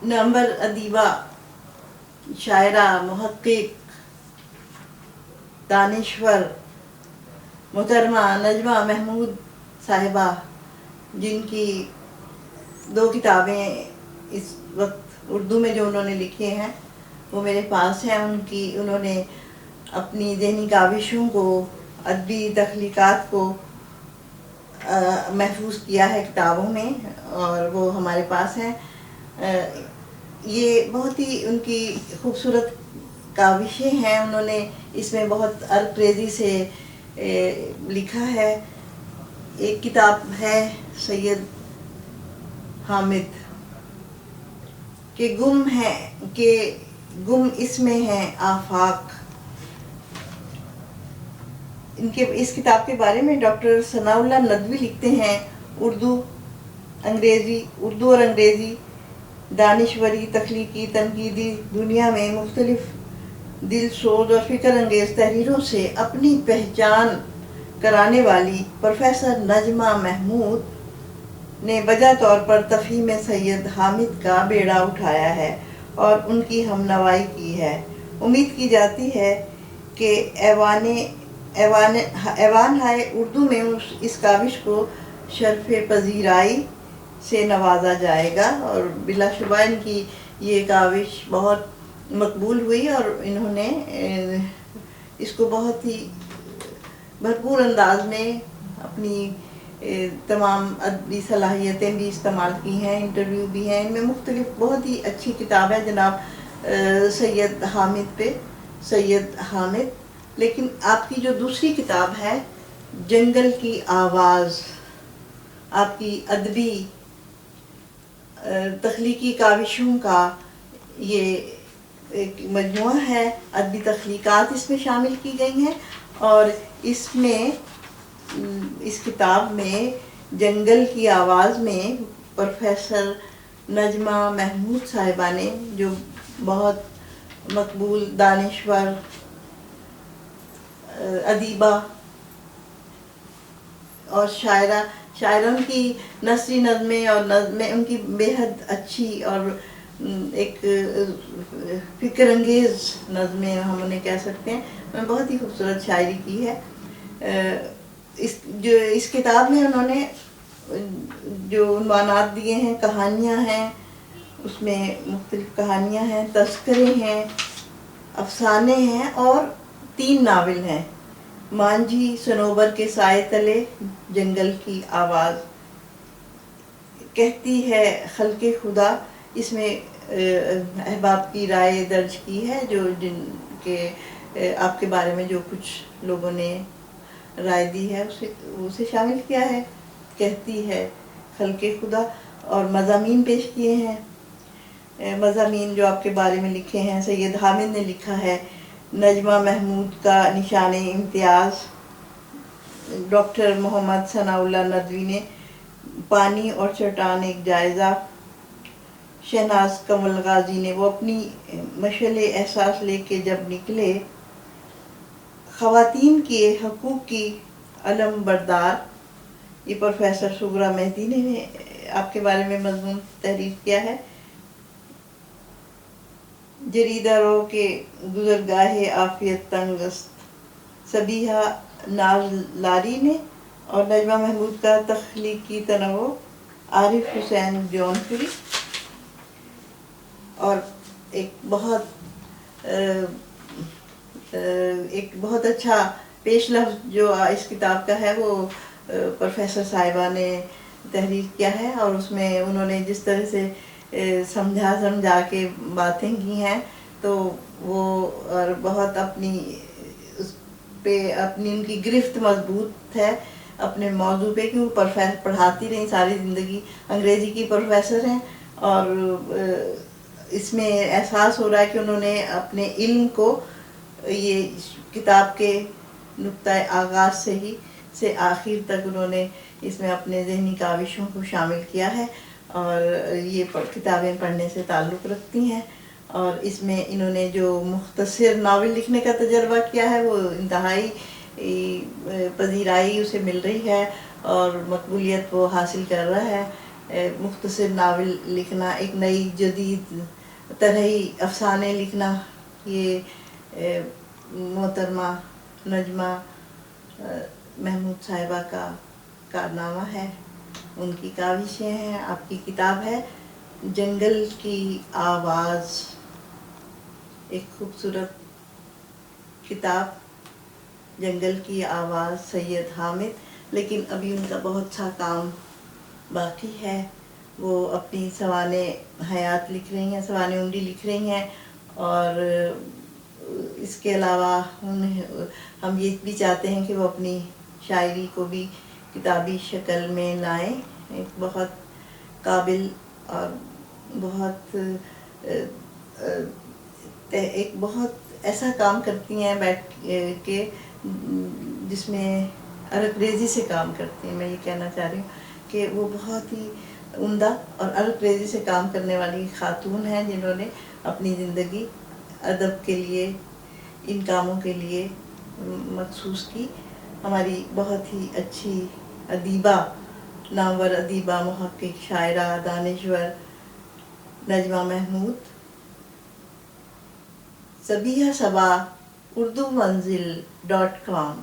Number ادیبہ، شاعرہ، محقق، دانشور محترمہ نجمہ محمود صاحبہ، جن کی 2 کتابیں اس وقت اردو میں جو انہوں نے لکھے ہیں وہ میرے پاس ہیں. انہوں نے اپنی ذہنی کاوشوں کو، ادبی تخلیقات کو محفوظ کیا ہے کتابوں میں، اور وہ ہمارے پاس ہیں. یہ بہت ہی ان کی خوبصورت کاوشیں ہیں. انہوں نے اس میں بہت عرقریزی سے لکھا ہے. ایک کتاب ہے سید حامد کہ گم اس میں ہے آفاق. اس کتاب کے بارے میں ڈاکٹر ثناء اللہ ندوی لکھتے ہیں: اردو اور انگریزی دانشوری، تخلیقی، تنقیدی دنیا میں مختلف دل سوز اور فکر انگیز تحریروں سے اپنی پہچان کرانے والی پروفیسر نجمہ محمود نے بجا طور پر تفہیم سید حامد کا بیڑا اٹھایا ہے اور ان کی ہمنوائی کی ہے. امید کی جاتی ہے کہ ایوان ہائے اردو میں اس کاوش کو شرف پذیرائی سے نوازا جائے گا، اور بلا شبہ ان کی یہ کاوش بہت مقبول ہوئی اور انہوں نے اس کو بہت ہی بھرپور انداز میں اپنی تمام ادبی صلاحیتیں بھی استعمال کی ہیں، انٹرویو بھی ہیں. ان میں مختلف بہت ہی اچھی کتاب ہے جناب سید حامد پہ، سید حامد. لیکن آپ کی جو دوسری کتاب ہے جنگل کی آواز، آپ کی ادبی تخلیقی کاوشوں کا یہ ایک مجموعہ ہے. ادبی تخلیقات اس میں شامل کی گئی ہیں، اور اس کتاب میں جنگل کی آواز میں پروفیسر نجمہ محمود صاحبہ نے، جو بہت مقبول دانشور، ادیبہ اور شاعروں کی نثری نظمیں اور نظمیں ان کی بے حد اچھی اور ایک فکر انگیز نظمیں ہم انہیں کہہ سکتے ہیں، بہت ہی خوبصورت شاعری کی ہے. اس کتاب میں انہوں نے جو عنوانات دیے ہیں، کہانیاں ہیں، اس میں مختلف کہانیاں ہیں، تذکرے ہیں، افسانے ہیں اور 3 ناول ہیں: مانجھی، صنوبر کے سائے تلے، جنگل کی آواز. کہتی ہے خلق خدا، اس میں احباب کی رائے درج کی ہے، جن کے آپ کے بارے میں جو کچھ لوگوں نے رائے دی ہے اسے شامل کیا ہے. کہتی ہے خلق خدا. اور مضامین پیش کیے ہیں. مضامین جو آپ کے بارے میں لکھے ہیں: سید حامد نے لکھا ہے نجمہ محمود کا نشان امتیاز. ڈاکٹر محمد ثناء اللہ ندوی نے پانی اور چٹان ایک جائزہ. شہناز کمل غازی نے وہ اپنی مشعل احساس لے کے جب نکلے. خواتین کے حقوق کی علم بردار، یہ پروفیسر صغریٰ مہدی نے آپ کے بارے میں مضمون تحریر کیا ہے. جریدہ رو کے گزرگاہ عافیت تنگ است، صبیحہ ناز لاری نے. اور نجمہ محمود کا تخلیقی تنوع، عارف حسین جونپوری. اور ایک بہت اچھا پیش لفظ جو اس کتاب کا ہے وہ پروفیسر صاحبہ نے تحریر کیا ہے، اور اس میں انہوں نے جس طرح سے سمجھا کے باتیں کی ہیں تو وہ اور بہت اس پہ ان کی گرفت مضبوط ہے اپنے موضوع پہ، کہ وہ پڑھاتی رہیں ساری زندگی. انگریزی کی پروفیسر ہیں، اور اس میں احساس ہو رہا ہے کہ انہوں نے اپنے علم کو یہ کتاب کے نقطۂ آغاز سے آخر تک انہوں نے اس میں اپنے ذہنی کاوشوں کو شامل کیا ہے، اور یہ کتابیں پڑھنے سے تعلق رکھتی ہیں. اور اس میں انہوں نے جو مختصر ناول لکھنے کا تجربہ کیا ہے وہ انتہائی پذیرائی اسے مل رہی ہے اور مقبولیت وہ حاصل کر رہا ہے. مختصر ناول لکھنا، ایک نئی جدید طرحی افسانے لکھنا، یہ محترمہ نجمہ محمود صاحبہ کا کارنامہ ہے، ان کی کاوشیں ہیں۔ آپ کی کتاب ہے جنگل کی آواز، ایک خوبصورت کتاب جنگل کی آواز، سید حامد، لیکن ابھی ان کا بہت سا کام باقی ہے۔ وہ اپنی سوانح حیات لکھ رہی ہیں، سوانح عمری لکھ رہی ہیں، اور اس کے علاوہ ہم یہ بھی چاہتے ہیں کہ وہ اپنی شاعری کو بھی کتابی شکل میں لائیں۔ ایک بہت قابل اور بہت ایک بہت ایسا کام کرتی ہیں بیٹھ کے جس میں عرق ریزی سے کام کرتی ہیں۔ میں یہ کہنا چاہ رہی ہوں کہ وہ بہت ہی عمدہ اور عرق ریزی سے کام کرنے والی خاتون ہیں، جنہوں نے اپنی زندگی ادب کے لیے، ان کاموں کے لیے مخصوص کی۔ ہماری بہت ہی اچھی ادیبہ، نامور ادیبہ، محقق، شاعرہ، دانشور نجمہ محمود۔ صبیحہ صبا، اردو منزل .com